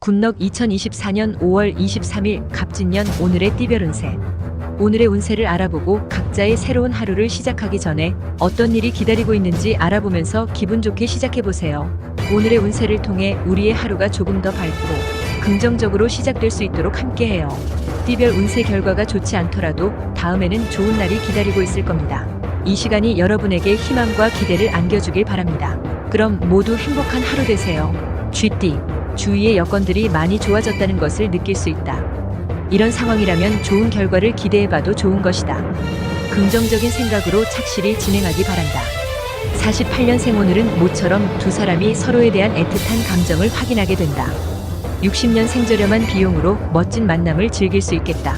굿럭 2024년 5월 23일 갑진년 오늘의 띠별 운세. 오늘의 운세를 알아보고 각자의 새로운 하루를 시작하기 전에 어떤 일이 기다리고 있는지 알아보면서 기분 좋게 시작해보세요. 오늘의 운세를 통해 우리의 하루가 조금 더 밝고 긍정적으로 시작될 수 있도록 함께해요. 띠별 운세 결과가 좋지 않더라도 다음에는 좋은 날이 기다리고 있을 겁니다. 이 시간이 여러분에게 희망과 기대를 안겨주길 바랍니다. 그럼 모두 행복한 하루 되세요. 쥐띠, 주위의 여건들이 많이 좋아졌다는 것을 느낄 수 있다. 이런 상황이라면 좋은 결과를 기대해봐도 좋은 것이다. 긍정적인 생각으로 착실히 진행하기 바란다. 48년생 오늘은 모처럼 두 사람이 서로에 대한 애틋한 감정을 확인하게 된다. 60년생 저렴한 비용으로 멋진 만남을 즐길 수 있겠다.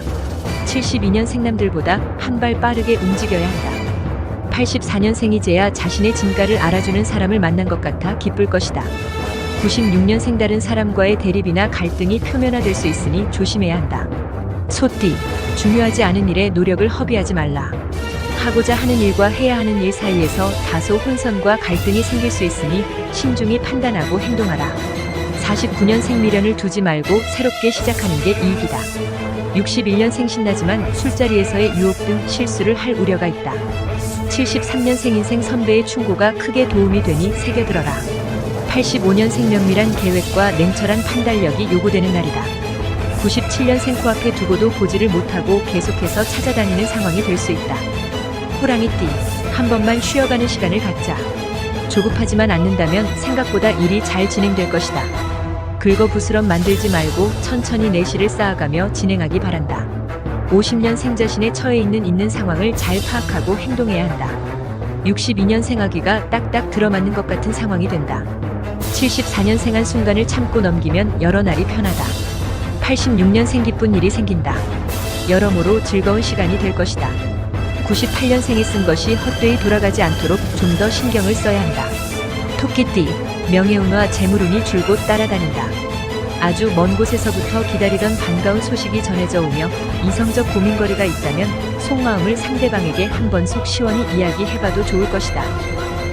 72년생 남들보다 한 발 빠르게 움직여야 한다. 84년생이제야 자신의 진가를 알아주는 사람을 만난 것 같아 기쁠 것이다. 96년생 다른 사람과의 대립이나 갈등이 표면화될 수 있으니 조심해야 한다. 소띠, 중요하지 않은 일에 노력을 허비하지 말라. 하고자 하는 일과 해야 하는 일 사이에서 다소 혼선과 갈등이 생길 수 있으니 신중히 판단하고 행동하라. 49년생 미련을 두지 말고 새롭게 시작하는 게 이익이다. 61년생 신나지만 술자리에서의 유혹 등 실수를 할 우려가 있다. 73년생 인생 선배의 충고가 크게 도움이 되니 새겨들어라. 85년생 면밀한 계획과 냉철한 판단력이 요구되는 날이다. 97년생 코앞에 두고도 보지를 못하고 계속해서 찾아다니는 상황이 될 수 있다. 호랑이띠, 한 번만 쉬어가는 시간을 갖자. 조급하지만 않는다면 생각보다 일이 잘 진행될 것이다. 긁어부스럼 만들지 말고 천천히 내실을 쌓아가며 진행하기 바란다. 50년생 자신의 처해 있는 상황을 잘 파악하고 행동해야 한다. 62년생 아기가 딱딱 들어맞는 것 같은 상황이 된다. 74년생 한 순간을 참고 넘기면 여러 날이 편하다. 86년생 기쁜 일이 생긴다. 여러모로 즐거운 시간이 될 것이다. 98년생이 쓴 것이 헛되이 돌아가지 않도록 좀 더 신경을 써야 한다. 토끼띠, 명예운과 재물운이 줄곧 따라다닌다. 아주 먼 곳에서부터 기다리던 반가운 소식이 전해져 오며 이성적 고민거리가 있다면 속마음을 상대방에게 한번 속 시원히 이야기해봐도 좋을 것이다.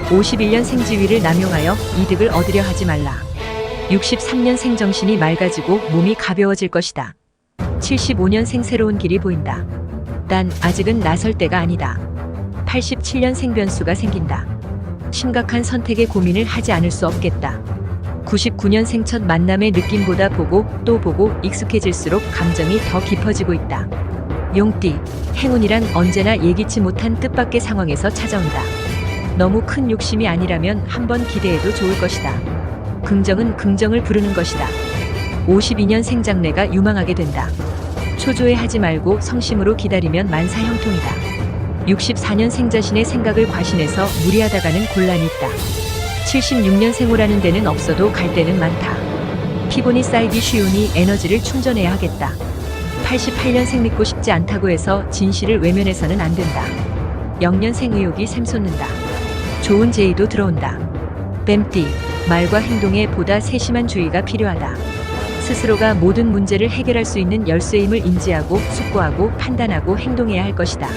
51년생 지위를 남용하여 이득을 얻으려 하지 말라. 63년생 정신이 맑아지고 몸이 가벼워질 것이다. 75년생 새로운 길이 보인다. 단 아직은 나설 때가 아니다. 87년생 변수가 생긴다. 심각한 선택에 고민을 하지 않을 수 없겠다. 99년생 첫 만남의 느낌보다 보고 또 보고 익숙해질수록 감정이 더 깊어지고 있다. 용띠, 행운이란 언제나 예기치 못한 뜻밖의 상황에서 찾아온다. 너무 큰 욕심이 아니라면 한번 기대해도 좋을 것이다. 긍정은 긍정을 부르는 것이다. 52년생 장래가 유망하게 된다. 초조해하지 말고 성심으로 기다리면 만사형통이다. 64년생 자신의 생각을 과신해서 무리하다가는 곤란이 있다. 76년생 오라는 데는 없어도 갈 데는 많다. 피곤이 쌓이기 쉬우니 에너지를 충전해야 하겠다. 88년생 믿고 싶지 않다고 해서 진실을 외면해서는 안 된다. 0년생 의욕이 샘솟는다. 좋은 제의도 들어온다. 뱀띠, 말과 행동에 보다 세심한 주의가 필요하다. 스스로가 모든 문제를 해결할 수 있는 열쇠임을 인지하고 숙고하고 판단하고 행동해야 할 것이다.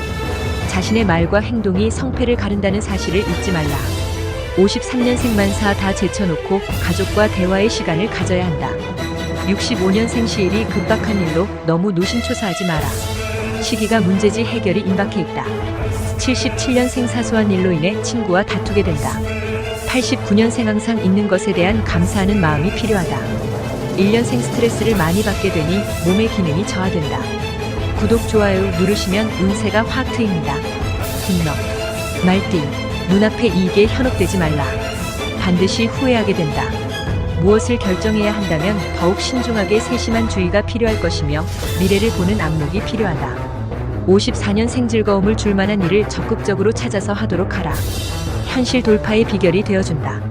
자신의 말과 행동이 성패를 가른다는 사실을 잊지 말라. 53년생 만사 다 제쳐놓고 가족과 대화의 시간을 가져야 한다. 65년생 시일이 급박한 일로 너무 노심초사하지 마라. 시기가 문제지 해결이 임박해 있다. 77년생 사소한 일로 인해 친구와 다투게 된다. 89년생 항상 있는 것에 대한 감사하는 마음이 필요하다. 1년생 스트레스를 많이 받게 되니 몸의 기능이 저하된다. 구독, 좋아요 누르시면 운세가 확 트입니다. 굿럭, 말띠, 눈앞의 이익에 현혹되지 말라. 반드시 후회하게 된다. 무엇을 결정해야 한다면 더욱 신중하게 세심한 주의가 필요할 것이며 미래를 보는 안목이 필요하다. 54년생 즐거움을 줄 만한 일을 적극적으로 찾아서 하도록 하라. 현실 돌파의 비결이 되어준다.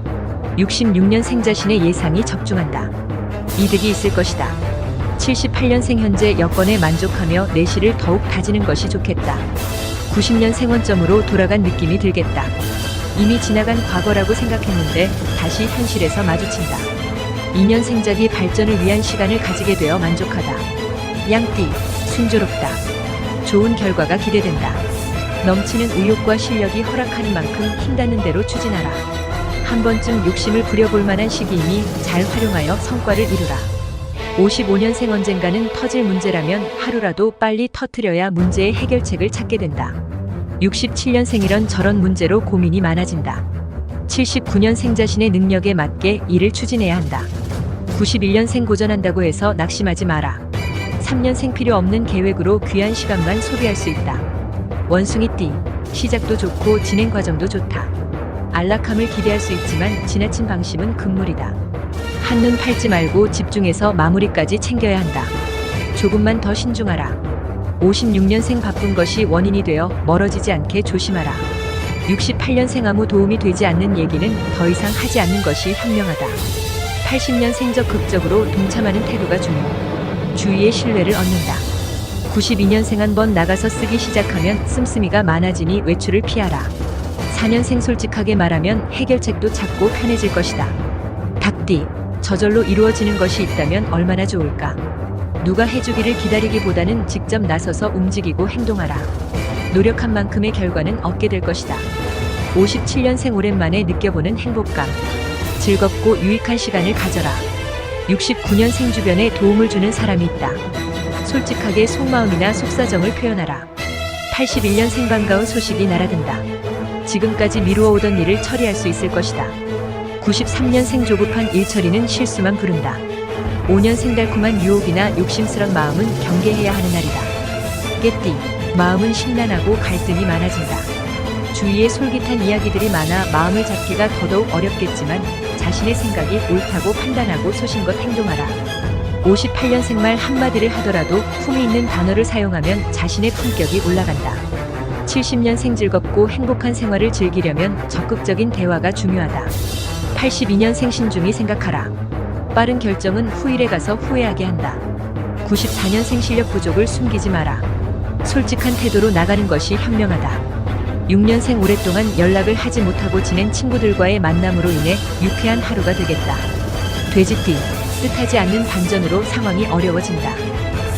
66년생 자신의 예상이 적중한다. 이득이 있을 것이다. 78년생 현재 여건에 만족하며 내실을 더욱 다지는 것이 좋겠다. 90년생 원점으로 돌아간 느낌이 들겠다. 이미 지나간 과거라고 생각했는데 다시 현실에서 마주친다. 2년생작이 발전을 위한 시간을 가지게 되어 만족하다. 양띠, 순조롭다. 좋은 결과가 기대된다. 넘치는 의욕과 실력이 허락하는 만큼 힘닿는 대로 추진하라. 한 번쯤 욕심을 부려볼 만한 시기이니 잘 활용하여 성과를 이루라. 55년생 언젠가는 터질 문제라면 하루라도 빨리 터뜨려야 문제의 해결책을 찾게 된다. 67년생이런 저런 문제로 고민이 많아진다. 79년생 자신의 능력에 맞게 일을 추진해야 한다. 91년생 고전한다고 해서 낙심하지 마라. 3년생 필요 없는 계획으로 귀한 시간만 소비할 수 있다. 원숭이 띠, 시작도 좋고 진행 과정도 좋다. 안락함을 기대할 수 있지만 지나친 방심은 금물이다. 한눈 팔지 말고 집중해서 마무리까지 챙겨야 한다. 조금만 더 신중하라. 56년생 바쁜 것이 원인이 되어 멀어지지 않게 조심하라. 68년생 아무 도움이 되지 않는 얘기는 더 이상 하지 않는 것이 현명하다. 80년생 적극적으로 동참하는 태도가 중요. 주위의 신뢰를 얻는다. 92년생 한 번 나가서 쓰기 시작하면 씀씀이가 많아지니 외출을 피하라. 4년생 솔직하게 말하면 해결책도 찾고 편해질 것이다. 닭띠, 저절로 이루어지는 것이 있다면 얼마나 좋을까. 누가 해주기를 기다리기보다는 직접 나서서 움직이고 행동하라. 노력한 만큼의 결과는 얻게 될 것이다. 57년생 오랜만에 느껴보는 행복감. 즐겁고 유익한 시간을 가져라. 69년생 주변에 도움을 주는 사람이 있다. 솔직하게 속마음이나 속사정을 표현하라. 81년생 반가운 소식이 날아든다. 지금까지 미루어 오던 일을 처리할 수 있을 것이다. 93년생 조급한 일 처리는 실수만 부른다. 5년생 달콤한 유혹이나 욕심스런 마음은 경계해야 하는 날이다. 깨띠, 마음은 심란하고 갈등이 많아진다. 주위에 솔깃한 이야기들이 많아 마음을 잡기가 더더욱 어렵겠지만 자신의 생각이 옳다고 판단하고 소신껏 행동하라. 58년생 말 한마디를 하더라도 품이 있는 단어를 사용하면 자신의 품격이 올라간다. 70년생 즐겁고 행복한 생활을 즐기려면 적극적인 대화가 중요하다. 82년생 신중히 생각하라. 빠른 결정은 후일에 가서 후회하게 한다. 94년생 실력 부족을 숨기지 마라. 솔직한 태도로 나가는 것이 현명하다. 6년생 오랫동안 연락을 하지 못하고 지낸 친구들과의 만남으로 인해 유쾌한 하루가 되겠다. 돼지띠, 뜻하지 않는 반전으로 상황이 어려워진다.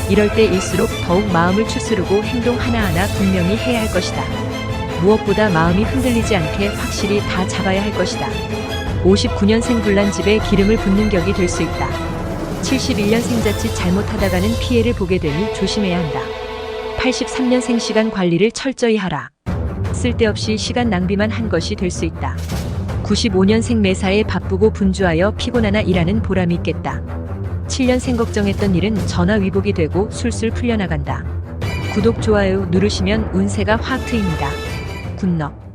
이럴 때일수록 더욱 마음을 추스르고 행동 하나하나 분명히 해야 할 것이다. 무엇보다 마음이 흔들리지 않게 확실히 다 잡아야 할 것이다. 59년생 불난집에 기름을 붓는 격이 될 수 있다. 71년생 자칫 잘못하다가는 피해를 보게 되니 조심해야 한다. 83년생 시간 관리를 철저히 하라. 쓸데없이 시간 낭비만 한 것이 될 수 있다. 95년생 매사에 바쁘고 분주하여 피곤하나 일하는 보람이 있겠다. 7년생 걱정했던 일은 전화위복이 되고 술술 풀려나간다. 구독, 좋아요 누르시면 운세가 확 트입니다. 굿럭.